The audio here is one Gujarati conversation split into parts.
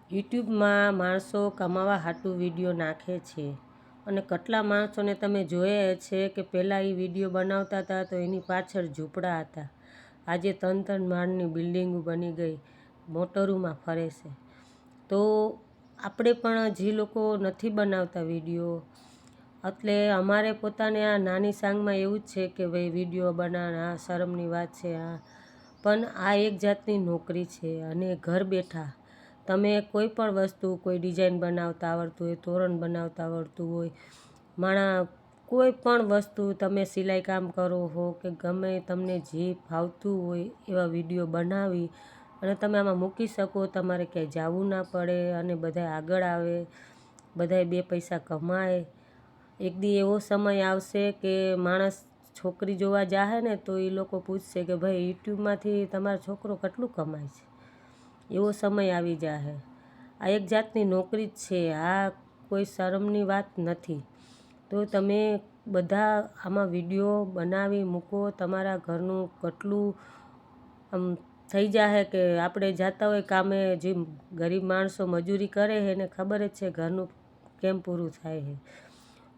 યુટ્યુબમાં માણસો કમાવા હાટું વિડીયો નાખે છે અને કેટલા માણસોને તમે જોયા છે કે પહેલાં એ વિડીયો બનાવતા હતા તો એની પાછળ ઝૂંપડા હતા. આજે 3-3 માળની બિલ્ડિંગો બની ગઈ, મોટરોમાં ફરે છે. તો આપણે પણ જે લોકો નથી બનાવતા વિડીયો, એટલે અમારે પોતાને આ નાની સાંગમાં એવું જ છે કે ભાઈ વિડીયો બનાવવા આ શરમની વાત છે. પણ આ એક જાતની નોકરી છે અને ઘર બેઠા તમે કોઈ પણ વસ્તુ, કોઈ ડિઝાઇન બનાવતા આવડતું હોય, તોરણ બનાવતા આવડતું હોય, કોઈ પણ વસ્તુ તમે સિલાઈ કામ કરો હો કે ગમે તમને જે ફાવતું હોય એવા વિડીયો બનાવી અને તમે આમાં મૂકી શકો. તમારે ક્યાંય જવું ના પડે અને બધા આગળ આવે, બધાય 2 પૈસા કમાય. એક દી એવો સમય આવશે કે માણસ છોકરી જોવા જાહે ને તો એ લોકો પૂછશે કે ભાઈ યુટ્યુબમાંથી તમારો છોકરો કેટલું કમાય છે. એવો સમય આવી જાહે. આ એક જાતની નોકરી જ છે, આ કોઈ શરમની વાત નથી. તો તમે બધા આમાં વિડીયો બનાવી મૂકો. તમારા ઘરનું કેટલું આમ થઈ જાહે કે આપણે જાતા હોય કામે, જે ગરીબ માણસો મજૂરી કરે છે એને ખબર જ છે ઘરનું કેમ પૂરું થાય છે.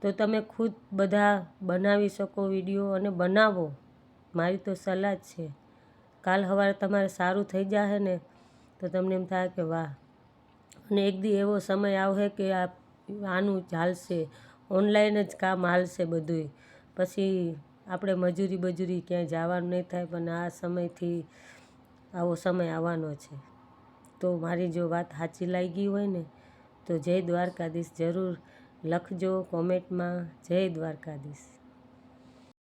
તો તમે ખુદ બધા બનાવી શકો વિડીયો અને બનાવો. મારી તો સલાહ જ છે. કાલ સવારે તમારે સારું થઈ જાહે ને તો તમને એમ થાય કે વાહ. અને એક દી એવો સમય આવશે કે આનું ચાલશે, ઓનલાઈન જ કામ હાલશે બધુંય. પછી આપણે મજૂરી ક્યાંય જવાનું નહીં થાય. પણ આ સમયથી આવો સમય આવવાનો છે. તો મારી જો વાત સાચી લાગી હોય ને તો જય દ્વારકાધીશ જરૂર લખજો કોમેન્ટમાં. જય દ્વારકાધીશ.